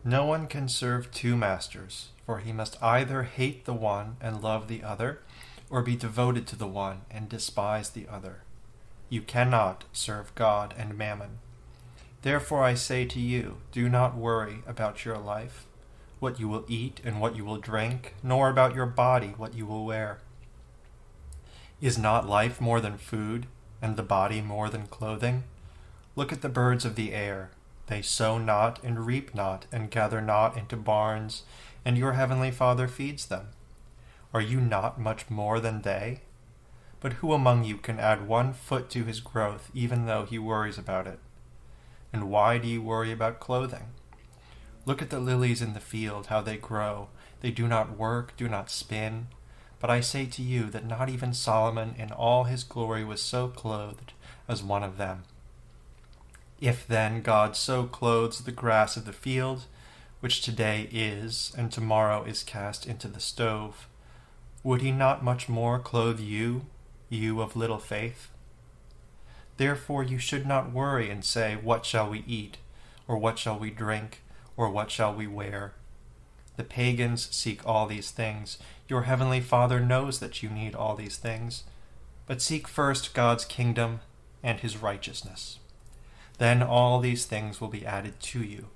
No one can serve two masters, for he must either hate the one and love the other, or be devoted to the one and despise the other. You cannot serve God and mammon. Therefore I say to you, do not worry about your life, what you will eat and what you will drink, nor about your body, what you will wear. Is not life more than food, and the body more than clothing? Look at the birds of the air. They sow not and reap not and gather not into barns, and your heavenly Father feeds them. Are you not much more than they? But who among you can add 1 foot to his growth, even though he worries about it? And why do you worry about clothing? Look at the lilies in the field, how they grow. They do not work, do not spin. But I say to you that not even Solomon in all his glory was so clothed as one of them. If then God so clothes the grass of the field, which today is, and tomorrow is cast into the stove, would he not much more clothe you, you of little faith? Therefore you should not worry and say, what shall we eat? Or what shall we drink? Or what shall we wear? The pagans seek all these things. Your heavenly Father knows that you need all these things. But seek first God's kingdom and his righteousness. Then all these things will be added to you.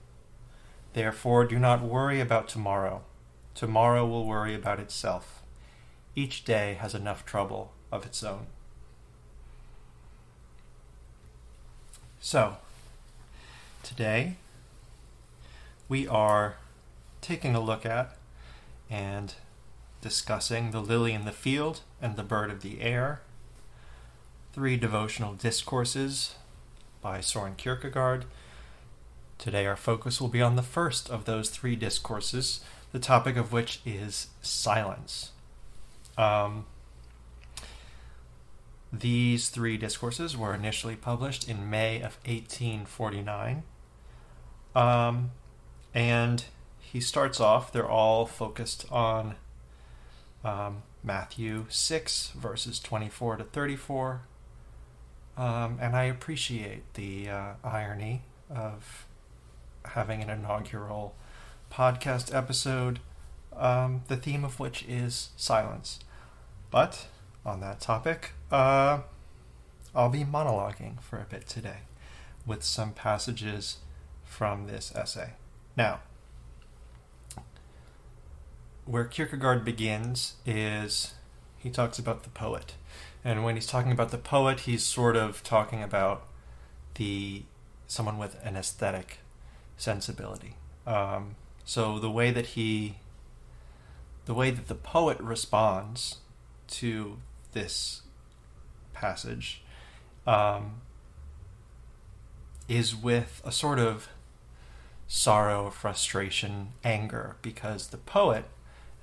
Therefore do not worry about tomorrow. Tomorrow will worry about itself. Each day has enough trouble of its own. So, today we are taking a look at and discussing the lily in the field and the bird of the air, 3 devotional discourses by Søren Kierkegaard. Today our focus will be on the first of those 3 discourses, the topic of which is silence. These 3 discourses were initially published in May of 1849. And he starts off, they're all focused on Matthew 6, verses 24 to 34. And I appreciate the irony of having an inaugural podcast episode, the theme of which is silence. But on that topic, I'll be monologuing for a bit today with some passages from this essay. Now, where Kierkegaard begins is he talks about the poet. And when he's talking about the poet, he's sort of talking about someone with an aesthetic sensibility. So the way that the poet responds to this passage is with a sort of sorrow, frustration, anger, because the poet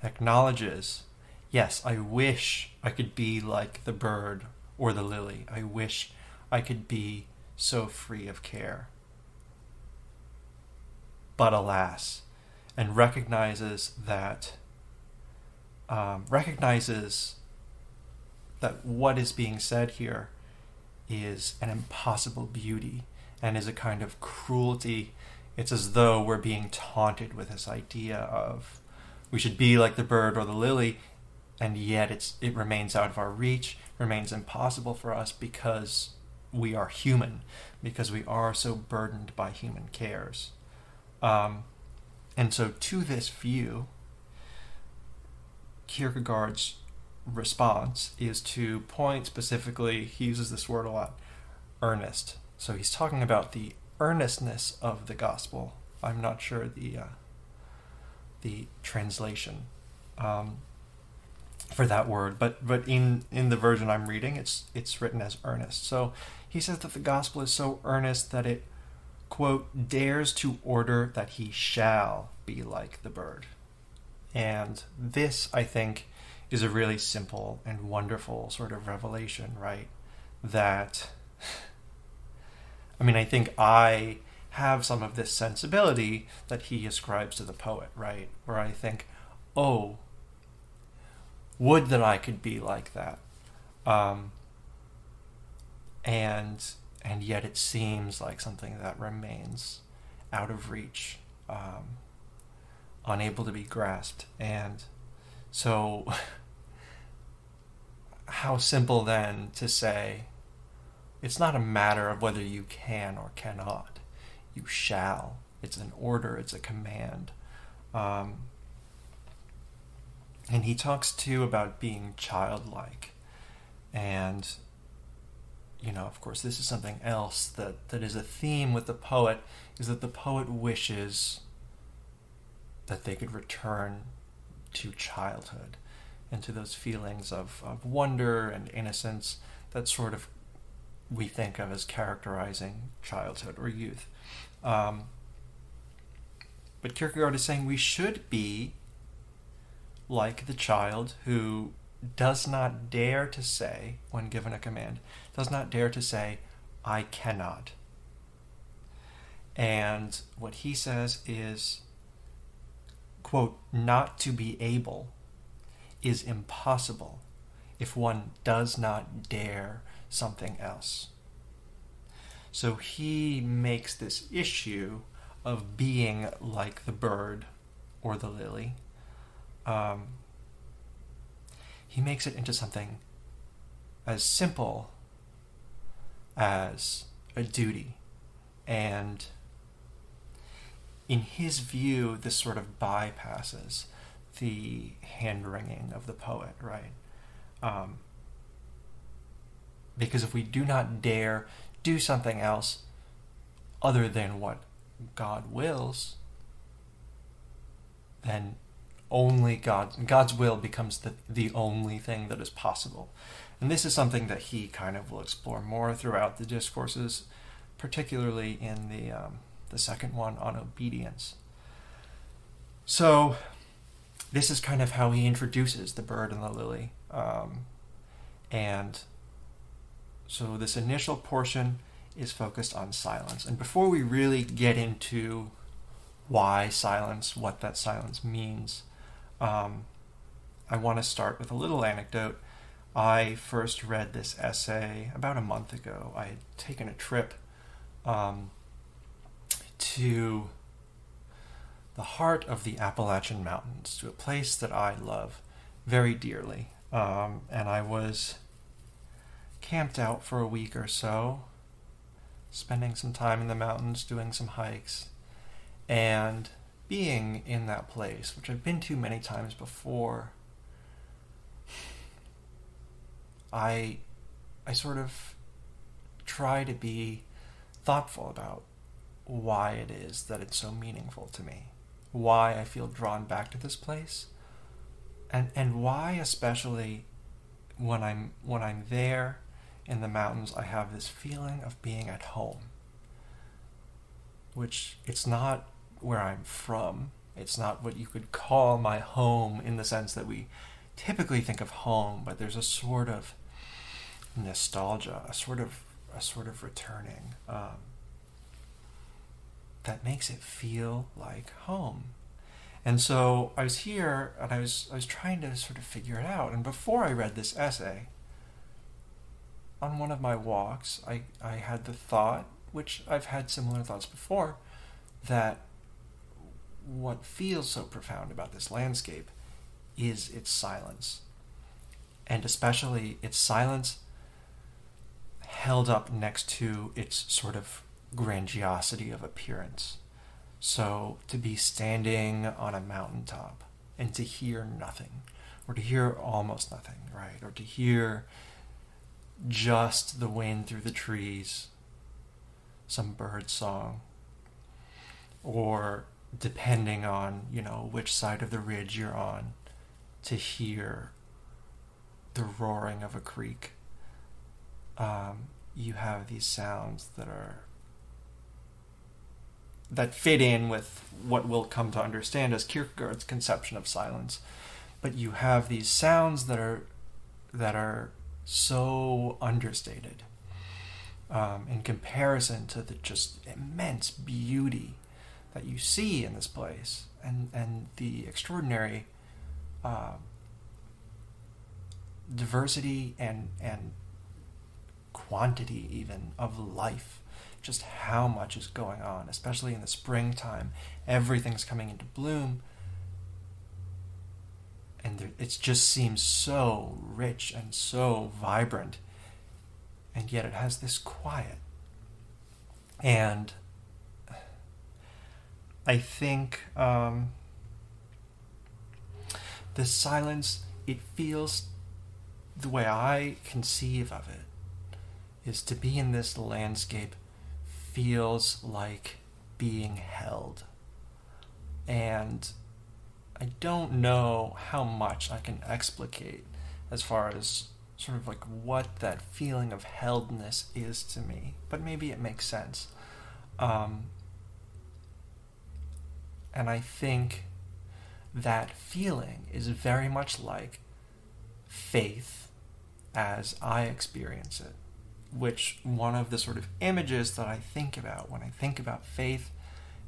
acknowledges, yes, I wish I could be like the bird or the lily. I wish I could be so free of care. But alas, and recognizes that what is being said here is an impossible beauty and is a kind of cruelty. It's as though we're being taunted with this idea of we should be like the bird or the lily, and yet it remains out of our reach, remains impossible for us because we are human, because we are so burdened by human cares. And so to this view, Kierkegaard's response is to point specifically, he uses this word a lot, earnest. So he's talking about the earnestness of the gospel. I'm not sure the translation for that word, but in the version I'm reading, it's written as earnest. So he says that the gospel is so earnest that it, quote, dares to order that he shall be like the bird. And this, I think, is a really simple and wonderful sort of revelation, right? That, I think I have some of this sensibility that he ascribes to the poet, right? Where I think, oh, would that I could be like that. And yet it seems like something that remains out of reach unable to be grasped. And so how simple then to say, it's not a matter of whether you can or cannot. You shall. It's an order. It's a command. And he talks too about being childlike. And, of course, this is something else that is a theme with the poet, is that the poet wishes that they could return to childhood and to those feelings of wonder and innocence that sort of we think of as characterizing childhood or youth. But Kierkegaard is saying we should be like the child who does not dare to say, when given a command, does not dare to say, I cannot. And what he says is, quote, not to be able is impossible if one does not dare something else. So he makes this issue of being like the bird or the lily. He makes it into something as simple as a duty. And in his view, this sort of bypasses the hand-wringing of the poet, right? Because if we do not dare do something else other than what God wills, then only God's will becomes the only thing that is possible. And this is something that he kind of will explore more throughout the discourses, particularly in the second one on obedience. So this is kind of how he introduces the bird and the lily. And so this initial portion is focused on silence. And before we really get into why silence, what that silence means, I want to start with a little anecdote. I first read this essay about a month ago. I had taken a trip to the heart of the Appalachian Mountains, to a place that I love very dearly. And I was camped out for a week or so, spending some time in the mountains, doing some hikes, and being in that place, which I've been to many times before. I sort of try to be thoughtful about why it is that it's so meaningful to me, why I feel drawn back to this place, and why especially when I'm there in the mountains, I have this feeling of being at home, which it's not where I'm from. It's not what you could call my home in the sense that we typically think of home, but there's a sort of nostalgia, a sort of returning that makes it feel like home. And so I was here and I was trying to sort of figure it out. And before I read this essay, on one of my walks, I had the thought, which I've had similar thoughts before, that what feels so profound about this landscape is its silence. And especially its silence held up next to its sort of grandiosity of appearance. So to be standing on a mountaintop and to hear nothing, or to hear almost nothing, right? Or to hear just the wind through the trees, some bird song, or depending on, which side of the ridge you're on, to hear the roaring of a creek. You have these sounds that fit in with what we'll come to understand as Kierkegaard's conception of silence. But you have these sounds that are so understated in comparison to the just immense beauty that you see in this place, and the extraordinary diversity and quantity even of life, just how much is going on, especially in the springtime. Everything's coming into bloom, and it just seems so rich and so vibrant, and yet it has this quiet. And I think the silence, it feels, the way I conceive of it, is to be in this landscape feels like being held. And I don't know how much I can explicate as far as sort of like what that feeling of heldness is to me, but maybe it makes sense. And I think that feeling is very much like faith as I experience it, which one of the sort of images that I think about when I think about faith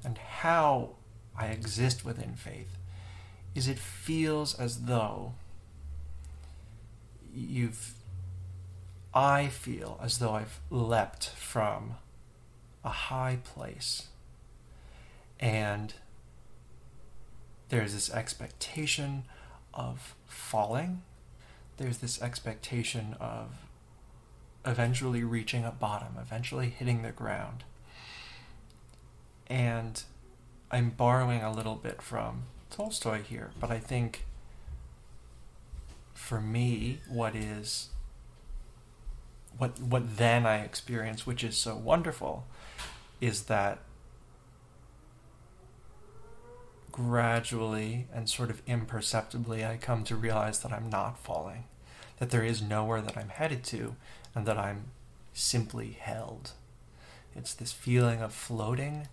and how I exist within faith is it feels as though I feel as though I've leapt from a high place, and there's this expectation of falling. There's this expectation of eventually reaching a bottom, eventually hitting the ground. And I'm borrowing a little bit from Tolstoy here, but I think for me, what then I experience, which is so wonderful, is that gradually and sort of imperceptibly I come to realize that I'm not falling, that there is nowhere that I'm headed to, and that I'm simply held. It's this feeling of floating,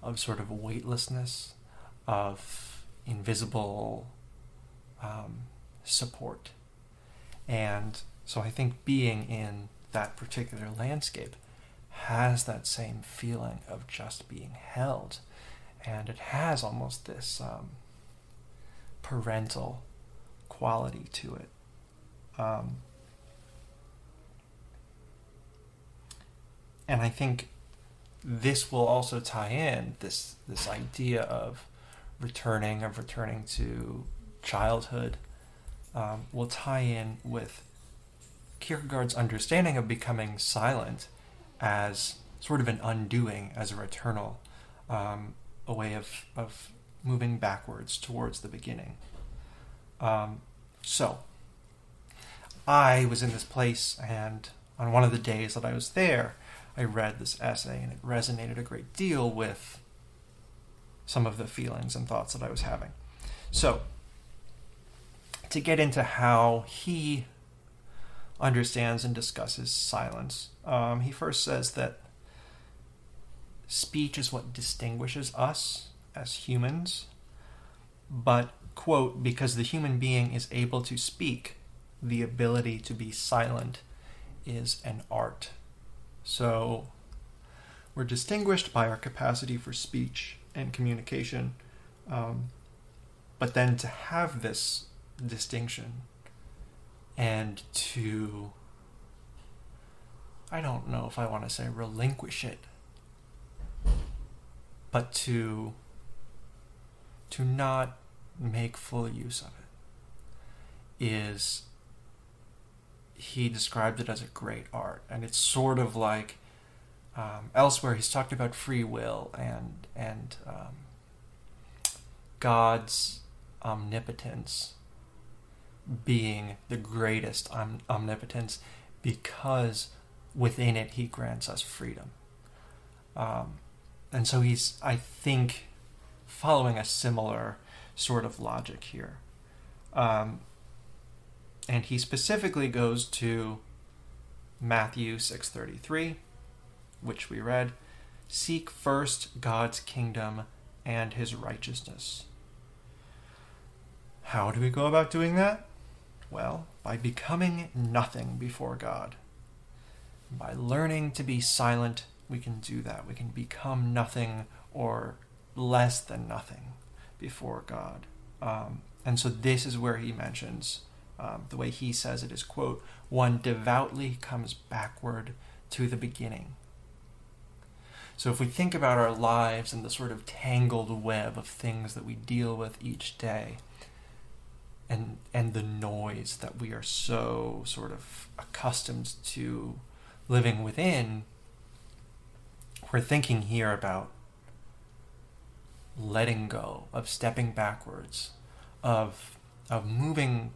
of sort of weightlessness, of invisible support. And so I think being in that particular landscape has that same feeling of just being held. And it has almost this parental quality to it. And I think this will also tie in this idea of returning to childhood, will tie in with Kierkegaard's understanding of becoming silent as sort of an undoing, as a returnal, a way of moving backwards towards the beginning. So, I was in this place, and on one of the days that I was there, I read this essay, and it resonated a great deal with some of the feelings and thoughts that I was having. So, to get into how he understands and discusses silence, he first says that speech is what distinguishes us as humans, but, quote, because the human being is able to speak, the ability to be silent is an art. So we're distinguished by our capacity for speech and communication, but then to have this distinction and to, I don't know if I want to say relinquish it, but to not make full use of it is, he described it as a great art. And it's sort of like elsewhere he's talked about free will and God's omnipotence being the greatest omnipotence because within it he grants us freedom. And so he's, I think, following a similar sort of logic here. And he specifically goes to Matthew 6:33, which we read, "Seek first God's kingdom and his righteousness." How do we go about doing that? Well, by becoming nothing before God. By learning to be silent, we can do that. We can become nothing or less than nothing before God. And so this is where he mentions, the way he says it is, quote, "One devoutly comes backward to the beginning." So if we think about our lives and the sort of tangled web of things that we deal with each day, and the noise that we are so sort of accustomed to living within, we're thinking here about letting go, of stepping backwards, of moving,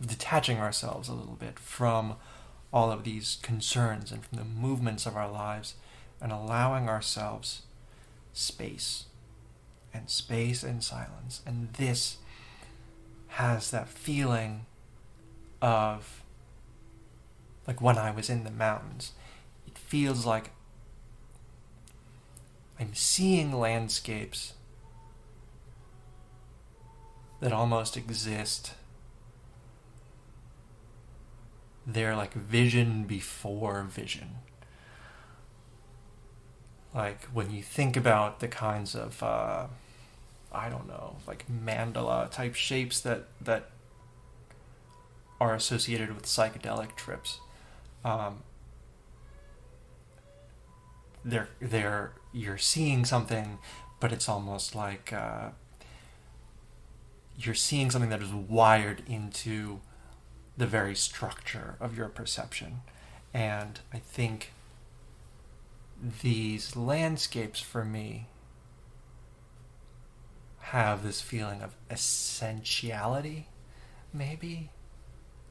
detaching ourselves a little bit from all of these concerns and from the movements of our lives, and allowing ourselves space and silence. And this has that feeling of, like when I was in the mountains, it feels like I'm seeing landscapes that almost exist. They're like vision before vision. Like when you think about the kinds of, like mandala type shapes that are associated with psychedelic trips. You're seeing something, but it's almost like you're seeing something that is wired into the very structure of your perception. And I think these landscapes for me have this feeling of essentiality, maybe,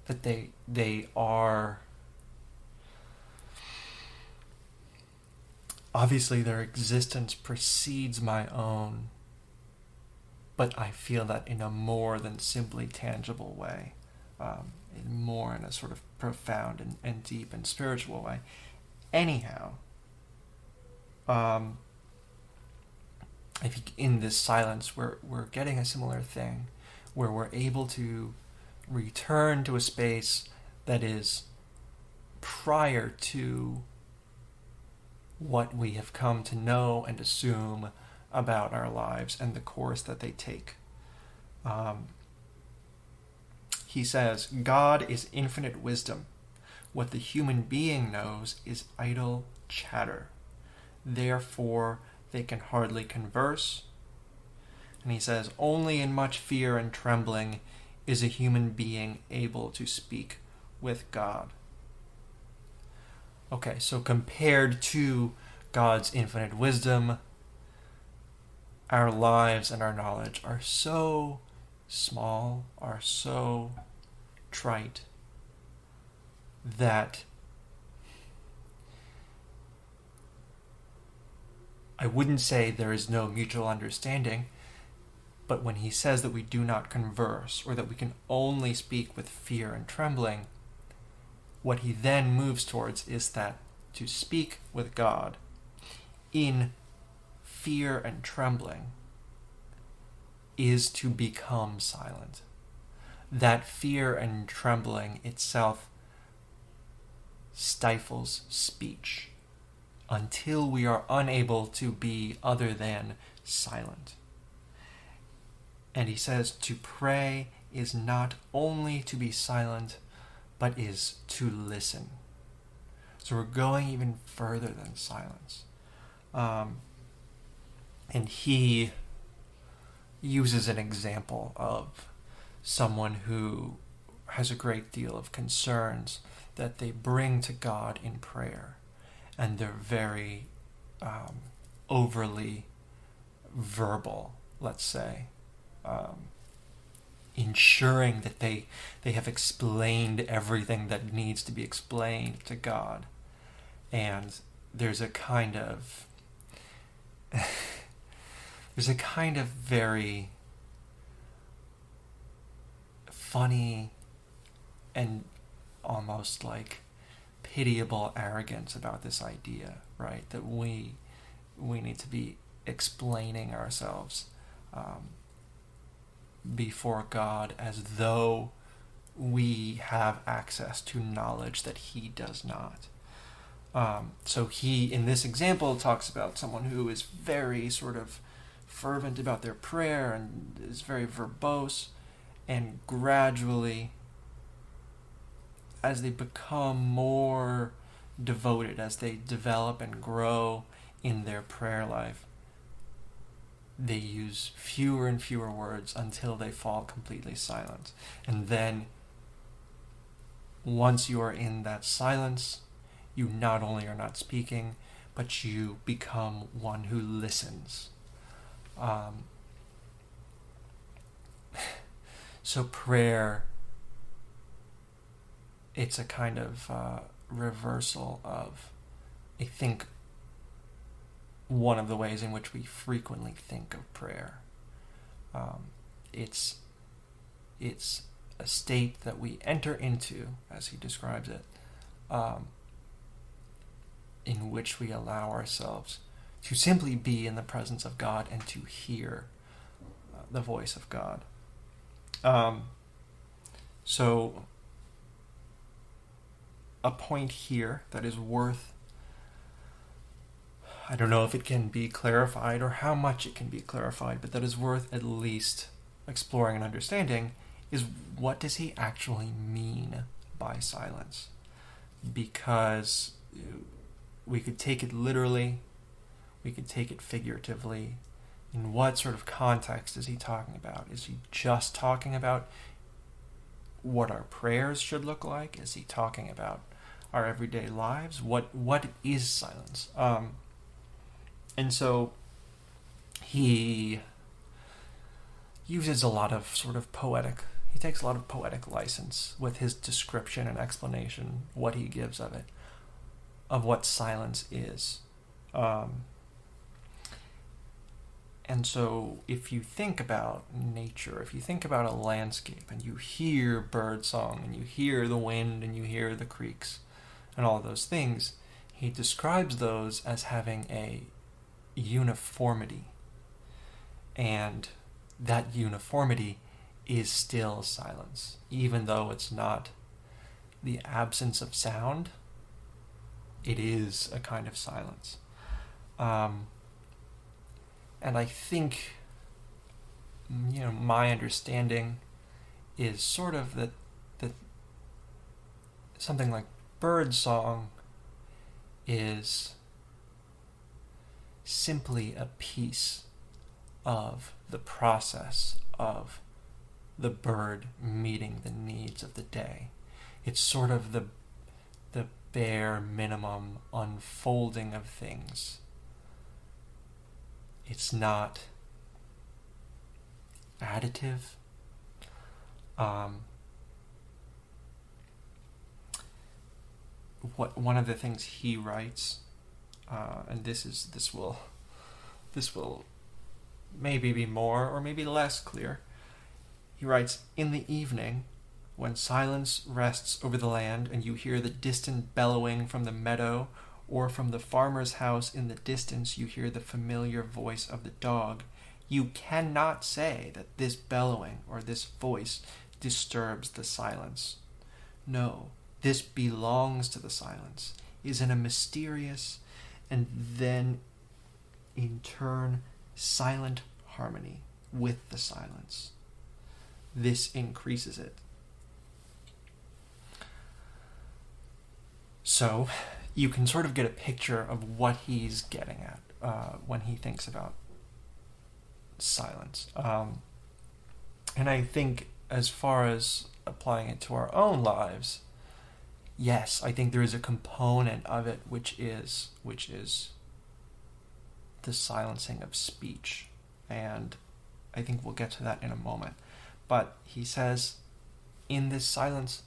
that they are, obviously their existence precedes my own, but I feel that in a more than simply tangible way, more in a sort of profound and deep and spiritual way. Anyhow, I think in this silence we're getting a similar thing, where we're able to return to a space that is prior to what we have come to know and assume about our lives and the course that they take. He says, God is infinite wisdom. What the human being knows is idle chatter. Therefore, they can hardly converse. And he says, only in much fear and trembling is a human being able to speak with God. Okay, so compared to God's infinite wisdom, our lives and our knowledge are so small, are so trite, that I wouldn't say there is no mutual understanding, but when he says that we do not converse, or that we can only speak with fear and trembling, what he then moves towards is that to speak with God in fear and trembling is to become silent. That fear and trembling itself stifles speech until we are unable to be other than silent. And he says to pray is not only to be silent, but is to listen. So we're going even further than silence. And he uses an example of someone who has a great deal of concerns that they bring to God in prayer, and they're very overly verbal, let's say, ensuring that they have explained everything that needs to be explained to God. And there's a kind of very funny and almost like pitiable arrogance about this idea, right? That we need to be explaining ourselves before God as though we have access to knowledge that he does not. So he, in this example, talks about someone who is very sort of fervent about their prayer and is very verbose, and gradually, as they become more devoted, as they develop and grow in their prayer life, they use fewer and fewer words until they fall completely silent. And then, once you are in that silence, you not only are not speaking, but you become one who listens. So prayer, it's a kind of reversal of, I think, one of the ways in which we frequently think of prayer. It's a state that we enter into, as he describes it, in which we allow ourselves to simply be in the presence of God and to hear the voice of God. So a point here that is worth, I don't know if it can be clarified or how much it can be clarified, but that is worth at least exploring and understanding, is what does he actually mean by silence? Because we could take it literally, we could take it figuratively. In what sort of context is he talking about? Is he just talking about what our prayers should look like? Is he talking about our everyday lives? What is silence? And so he uses a lot of sort of poetic, he takes a lot of poetic license with his description and explanation, what he gives of it, of what silence is. And so if you think about nature, if you think about a landscape and you hear bird song and you hear the wind and you hear the creeks and all of those things, he describes those as having a uniformity. And that uniformity is still silence. Even though it's not the absence of sound, it is a kind of silence. And I think, my understanding is sort of that something like bird song is simply a piece of the process of the bird meeting the needs of the day. It's sort of the bare minimum unfolding of things. It's not additive. One of the things he writes, and this will maybe be more or maybe less clear. He writes, "In the evening, when silence rests over the land and you hear the distant bellowing from the meadow, or from the farmer's house in the distance you hear the familiar voice of the dog, you cannot say that this bellowing or this voice disturbs the silence. No, this belongs to the silence, is in a mysterious and then in turn silent harmony with the silence. This increases it." So you can sort of get a picture of what he's getting at when he thinks about silence. And I think as far as applying it to our own lives, yes, I think there is a component of it which is the silencing of speech. And I think we'll get to that in a moment. But he says, in this silence,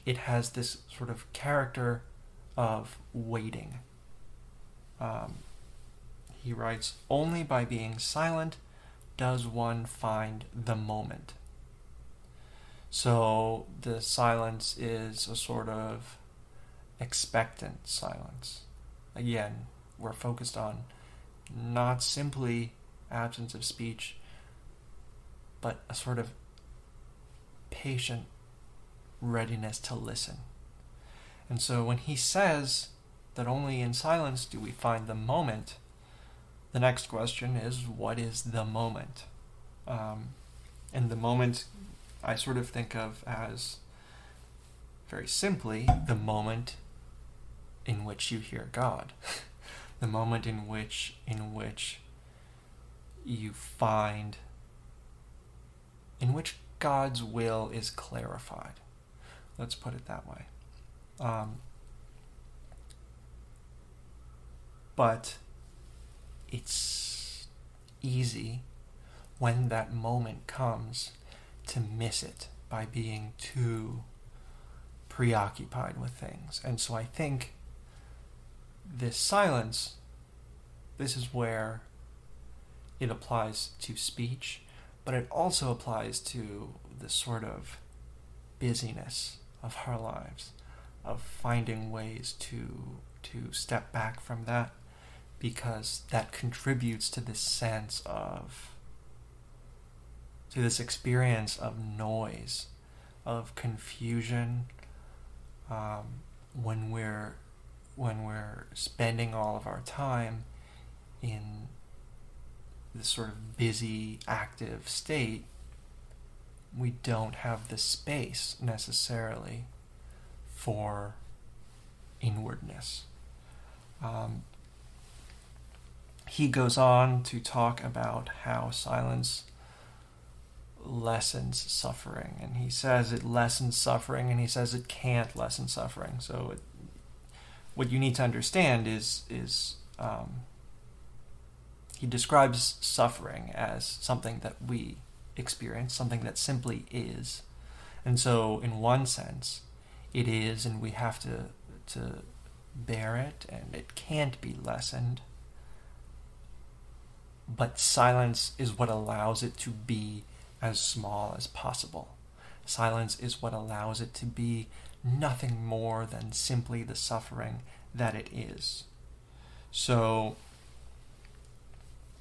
it has this sort of character of waiting. He writes, "Only by being silent does one find the moment." So the silence is a sort of expectant silence. Again, we're focused on not simply absence of speech, but a sort of patient readiness to listen. And so when he says that only in silence do we find the moment, the next question is, what is the moment? And the moment I sort of think of as, very simply, the moment in which you hear God. The moment in which you find in which God's will is clarified. Let's put it that way. But it's easy when that moment comes to miss it by being too preoccupied with things. And so I think this silence, this is where it applies to speech, but it also applies to the sort of busyness of our lives, of finding ways to step back from that, because that contributes to this sense of, to this experience of noise, of confusion, when we're spending all of our time in this sort of busy, active state. We don't have the space necessarily for inwardness. He goes on to talk about how silence lessens suffering, and he says it lessens suffering, and he says it can't lessen suffering. So what you need to understand is he describes suffering as something that we experience, something that simply is. And so in one sense, it is, and we have to bear it, and it can't be lessened. But silence is what allows it to be as small as possible. Silence is what allows it to be nothing more than simply the suffering that it is. So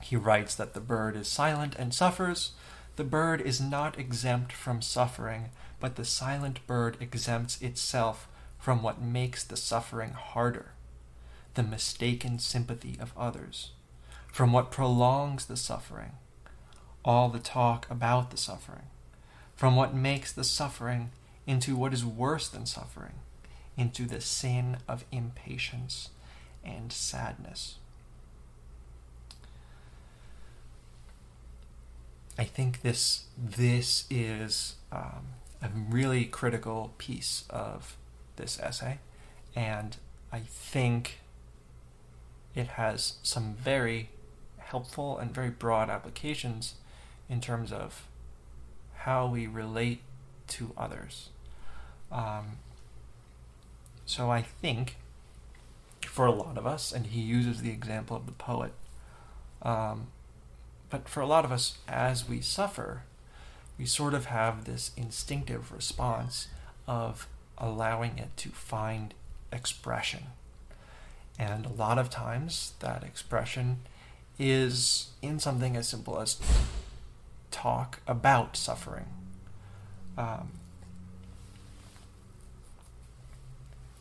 he writes that the bird is silent and suffers. The bird is not exempt from suffering, but the silent bird exempts itself from what makes the suffering harder, the mistaken sympathy of others, from what prolongs the suffering, all the talk about the suffering, from what makes the suffering into what is worse than suffering, into the sin of impatience and sadness. I think this is a really critical piece of this essay, and I think it has some very helpful and very broad applications in terms of how we relate to others. So I think for a lot of us, and he uses the example of the poet, but for a lot of us, as we suffer, we sort of have this instinctive response of allowing it to find expression. And a lot of times that expression is in something as simple as talk about suffering.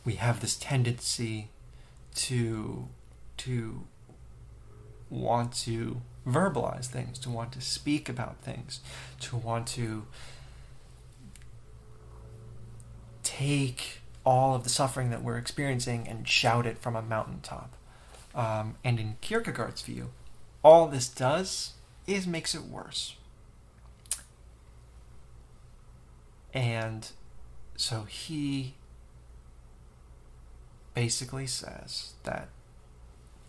We have this tendency to want to verbalize things, to want to speak about things, to want to take all of the suffering that we're experiencing and shout it from a mountaintop. And in Kierkegaard's view, all this does is makes it worse. And so he basically says that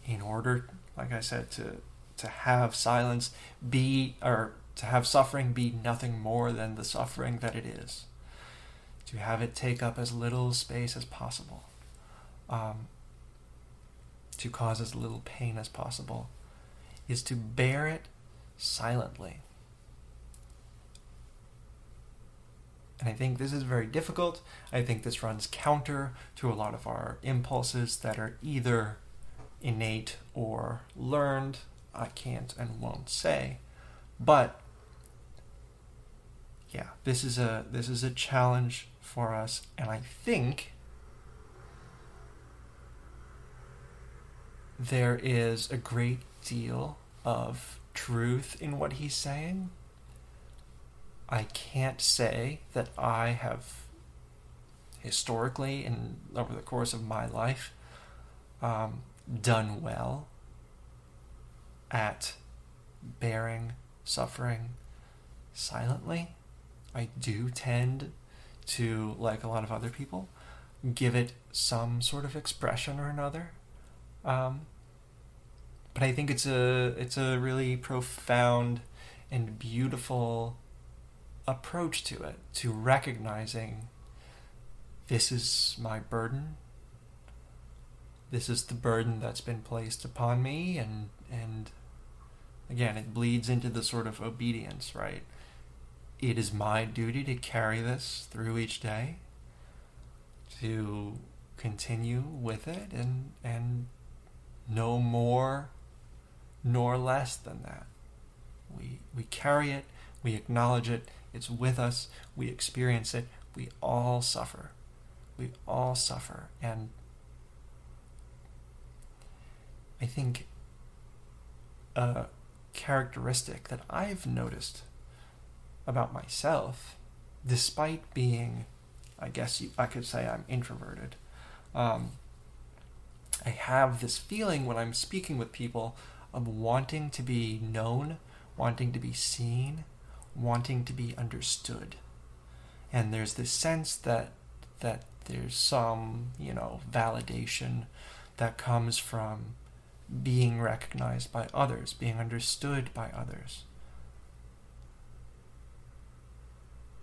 in order, like I said, to have silence be, or to have suffering be nothing more than the suffering that it is, to have it take up as little space as possible, to cause as little pain as possible, is to bear it silently. And I think this is very difficult. I think this runs counter to a lot of our impulses that are either innate or learned. I can't and won't say. But yeah, this is a challenge for us, and I think there is a great deal of truth in what he's saying. I can't say that I have historically and over the course of my life done well at bearing suffering silently. I do tend to, like a lot of other people, give it some sort of expression or another. But I think it's a really profound and beautiful approach to it, to recognizing this is my burden. This is the burden that's been placed upon me, and again, it bleeds into the sort of obedience, right? It is my duty to carry this through each day, to continue with it, and no more nor less than that. We carry it, we acknowledge it, it's with us, we experience it, we all suffer. We all suffer. And I think a characteristic that I've noticed about myself, despite being, I could say I'm introverted, I have this feeling when I'm speaking with people of wanting to be known, wanting to be seen, wanting to be understood. And there's this sense that there's some, validation that comes from being recognized by others, being understood by others.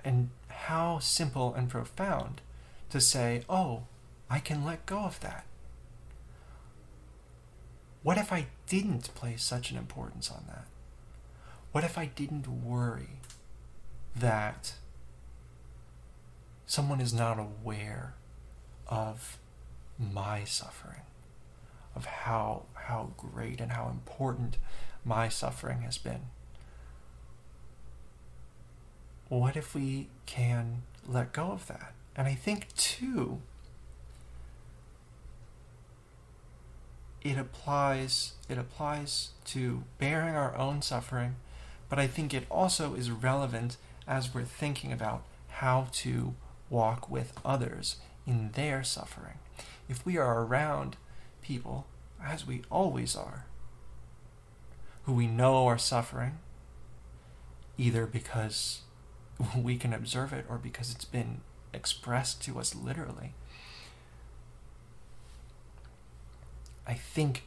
And how simple and profound to say, oh, I can let go of that. What if I didn't place such an importance on that? What if I didn't worry that someone is not aware of my suffering, of how great and how important my suffering has been? What if we can let go of that? And I think, too, it applies to bearing our own suffering, but I think it also is relevant as we're thinking about how to walk with others in their suffering. If we are around people, as we always are, who we know are suffering, either because we can observe it or because it's been expressed to us literally, I think,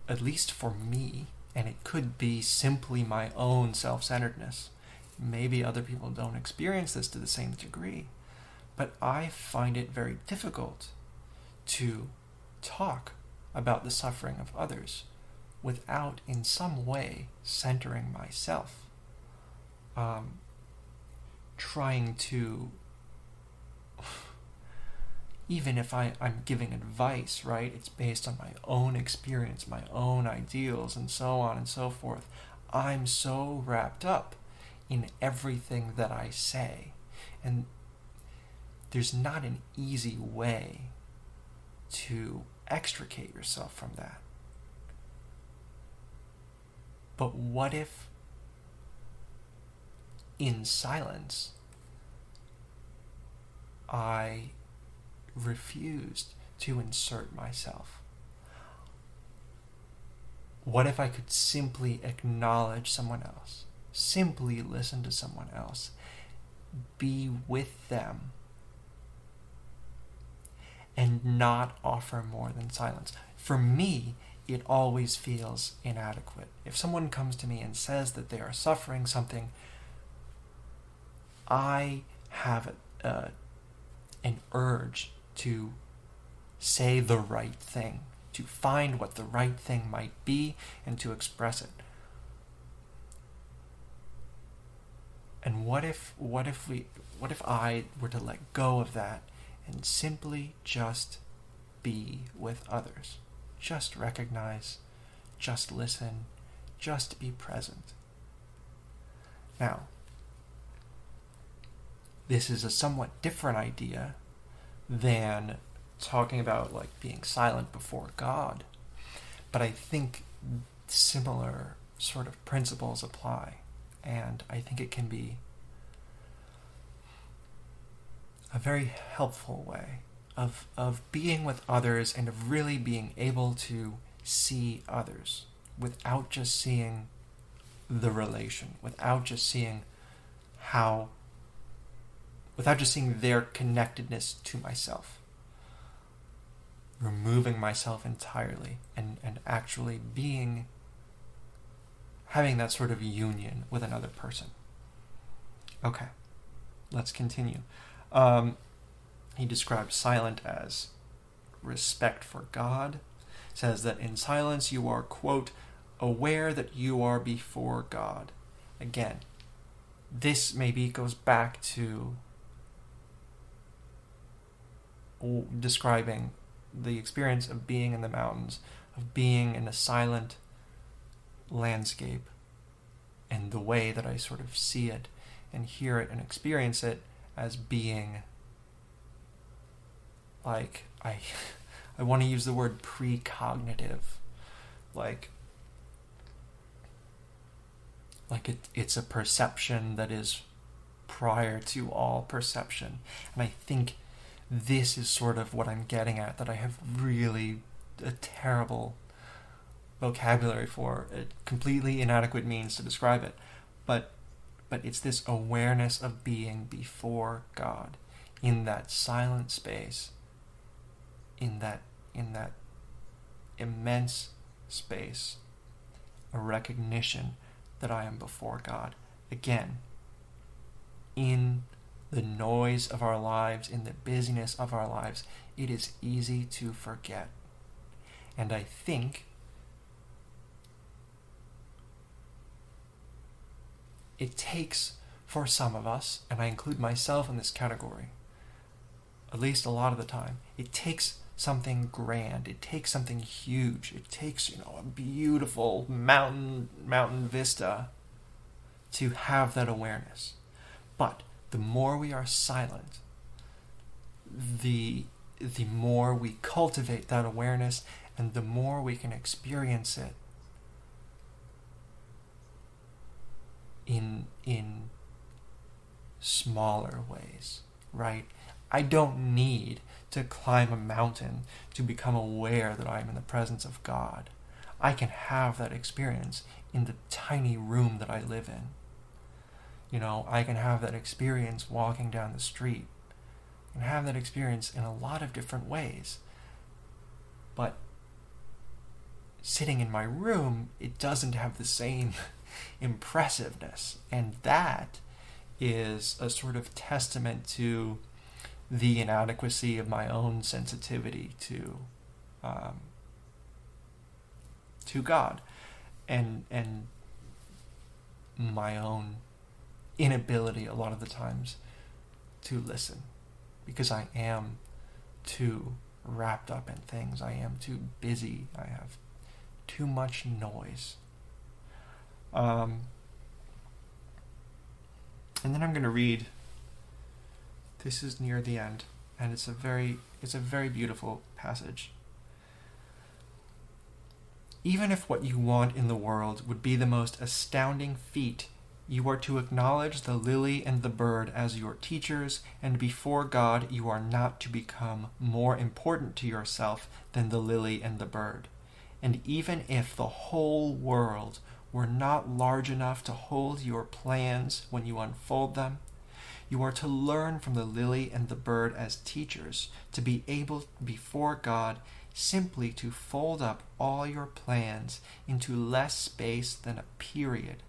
at least for me, and it could be simply my own self-centeredness, maybe other people don't experience this to the same degree, but I find it very difficult to talk about the suffering of others without in some way centering myself. Trying to, even if I'm giving advice, right, it's based on my own experience, my own ideals, and so on and so forth. I'm so wrapped up in everything that I say. And there's not an easy way to extricate yourself from that. But what if, in silence, I refused to insert myself? What if I could simply acknowledge someone else, simply listen to someone else, be with them, and not offer more than silence? For me, it always feels inadequate. If someone comes to me and says that they are suffering something, I have an urge to say the right thing, to find what the right thing might be and to express it. And what if I were to let go of that and simply just be with others? Just recognize, just listen, just be present. Now, this is a somewhat different idea than talking about like being silent before God, but I think similar sort of principles apply, and I think it can be a very helpful way of being with others and of really being able to see others without just seeing the relation, without just seeing their connectedness to myself. Removing myself entirely and actually having that sort of union with another person. Okay, let's continue. He describes silent as respect for God, says that in silence you are, quote, aware that you are before God. Again, this maybe goes back to describing the experience of being in the mountains, of being in a silent landscape, and the way that I sort of see it and hear it and experience it as being like, I want to use the word precognitive, like it's a perception that is prior to all perception. And I think this is sort of what I'm getting at, that I have really a terrible vocabulary for, a completely inadequate means to describe it. But it's this awareness of being before God, in that silent space, in that immense space, a recognition that I am before God. Again, in the noise of our lives, in the busyness of our lives, it is easy to forget. And I think it takes, for some of us, and I include myself in this category, at least a lot of the time, it takes something grand, it takes something huge, it takes, a beautiful mountain vista to have that awareness. But the more we are silent, the more we cultivate that awareness, and the more we can experience it in smaller ways, right? I don't need to climb a mountain to become aware that I'm in the presence of God. I can have that experience in the tiny room that I live in. I can have that experience walking down the street. I can have that experience in a lot of different ways. But sitting in my room, it doesn't have the same impressiveness. And that is a sort of testament to the inadequacy of my own sensitivity to God, and my own inability a lot of the times to listen, because I am too wrapped up in things. I am too busy. I have too much noise. And then I'm going to read. This is near the end, and it's a very beautiful passage. Even if what you want in the world would be the most astounding feat, you are to acknowledge the lily and the bird as your teachers, and before God you are not to become more important to yourself than the lily and the bird. And even if the whole world were not large enough to hold your plans when you unfold them, you are to learn from the lily and the bird as teachers, to be able before God simply to fold up all your plans into less space than a period,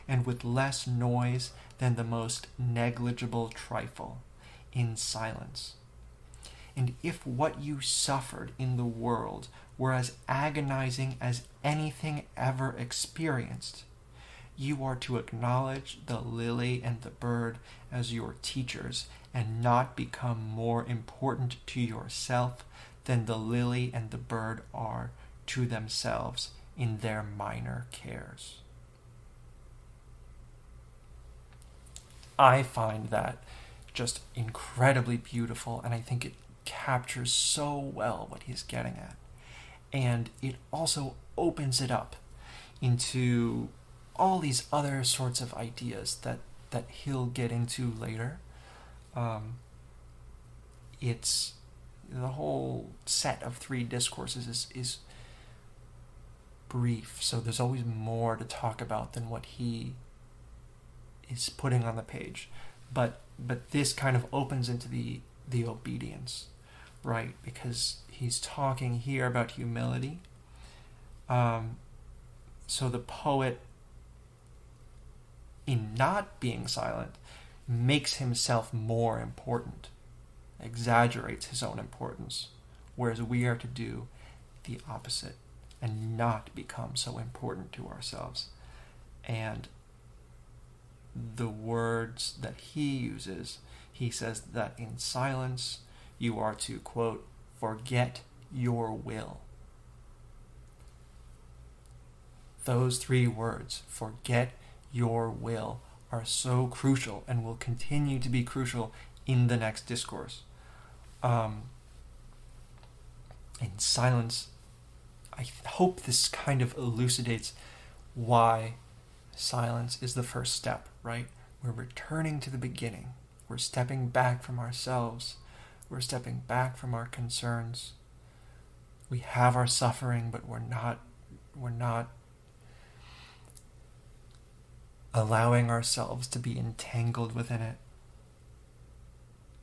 and with less noise than the most negligible trifle, in silence. And if what you suffered in the world were as agonizing as anything ever experienced, you are to acknowledge the lily and the bird as your teachers, and not become more important to yourself than the lily and the bird are to themselves in their minor cares. I find that just incredibly beautiful, and I think it captures so well what he's getting at. And it also opens it up into all these other sorts of ideas that he'll get into later. It's the whole set of 3 discourses is brief, so there's always more to talk about than what he is putting on the page. But this kind of opens into the obedience, right? Because he's talking here about humility. So the poet, in not being silent, makes himself more important, exaggerates his own importance, whereas we are to do the opposite and not become so important to ourselves. And the words that he uses, he says that in silence you are to, quote, forget your will. Those three words, forget your will, are so crucial and will continue to be crucial in the next discourse. In silence, I hope this kind of elucidates why silence is the first step, right? We're returning to the beginning. We're stepping back from ourselves. We're stepping back from our concerns. We have our suffering, but we're not allowing ourselves to be entangled within it.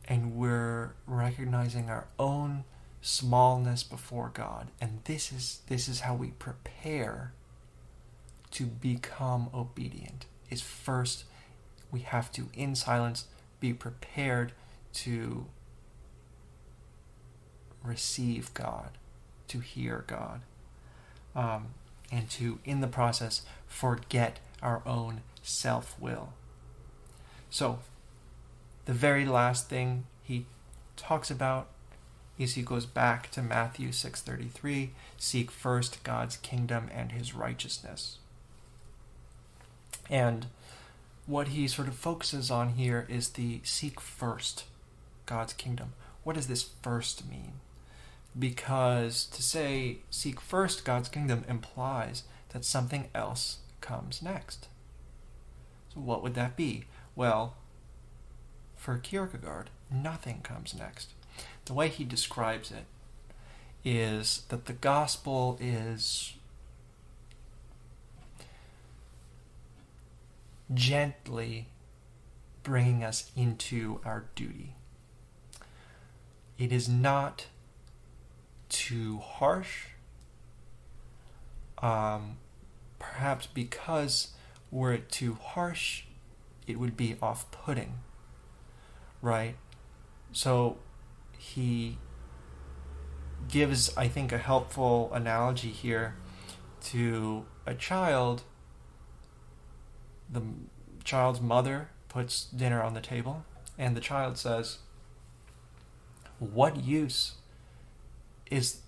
And we're recognizing our own smallness before God. And this is how we prepare to become obedient. Is first we have to, in silence, be prepared to receive God, to hear God, and to, in the process, forget our own self-will. So, the very last thing he talks about is he goes back to Matthew 6:33, seek first God's kingdom and his righteousness. And what he sort of focuses on here is the seek first God's kingdom. What does this first mean? Because to say seek first God's kingdom implies that something else comes next. So what would that be? Well, for Kierkegaard, nothing comes next. The way he describes it is that the gospel is gently bringing us into our duty. It is not too harsh, perhaps because were it too harsh, it would be off-putting, right? So he gives, I think, a helpful analogy here to a child. The child's mother puts dinner on the table, and the child says, What use is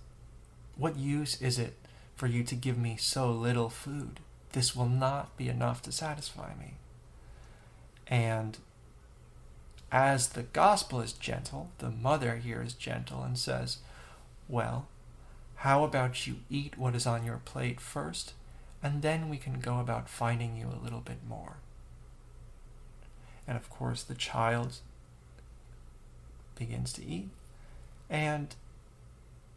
it for you to give me so little food? This will not be enough to satisfy me. And as the gospel is gentle, the mother here is gentle and says, well, how about you eat what is on your plate first, and then we can go about finding you a little bit more. And of course the child begins to eat and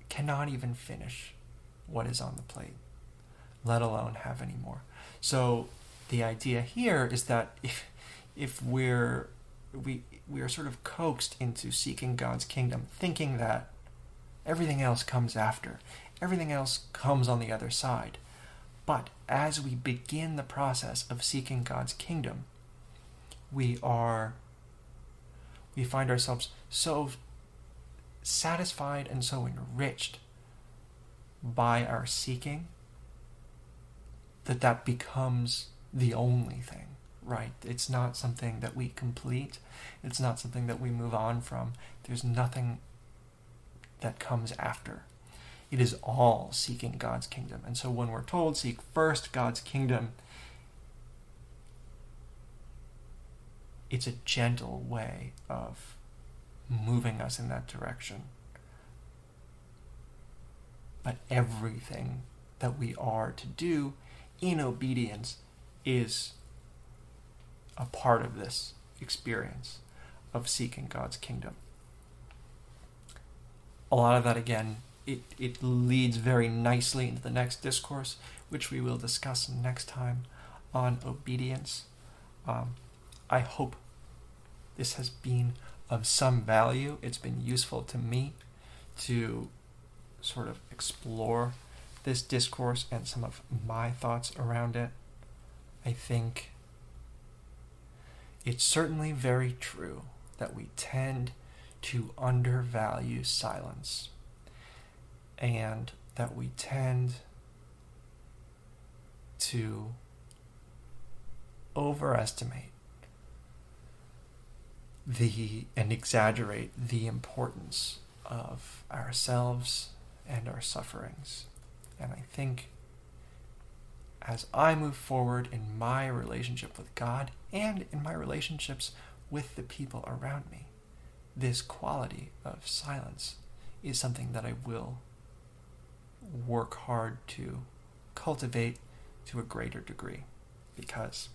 cannot even finish what is on the plate, let alone have any more. So the idea here is that if we are sort of coaxed into seeking God's kingdom, thinking that everything else comes after, everything else comes on the other side. But as we begin the process of seeking God's kingdom, we find ourselves so satisfied and so enriched by our seeking that becomes the only thing, right? It's not something that we complete. It's not something that we move on from. There's nothing that comes after. It is all seeking God's kingdom. And so when we're told, seek first God's kingdom, it's a gentle way of moving us in that direction. But everything that we are to do in obedience is a part of this experience of seeking God's kingdom. A lot of that, again, it leads very nicely into the next discourse, which we will discuss next time on obedience. I hope this has been of some value. It's been useful to me to sort of explore this discourse and some of my thoughts around it. I think it's certainly very true that we tend to undervalue silence, and that we tend to overestimate and exaggerate the importance of ourselves and our sufferings. And I think as I move forward in my relationship with God and in my relationships with the people around me, this quality of silence is something that I will work hard to cultivate to a greater degree, because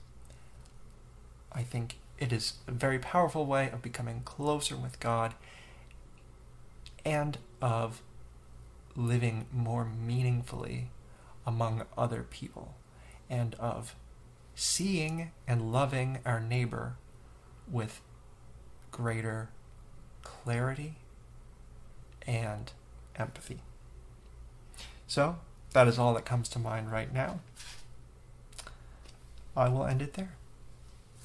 I think it is a very powerful way of becoming closer with God and of living more meaningfully among other people, and of seeing and loving our neighbor with greater clarity and empathy. So, that is all that comes to mind right now. I will end it there.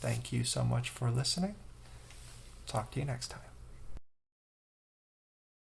Thank you so much for listening. Talk to you next time.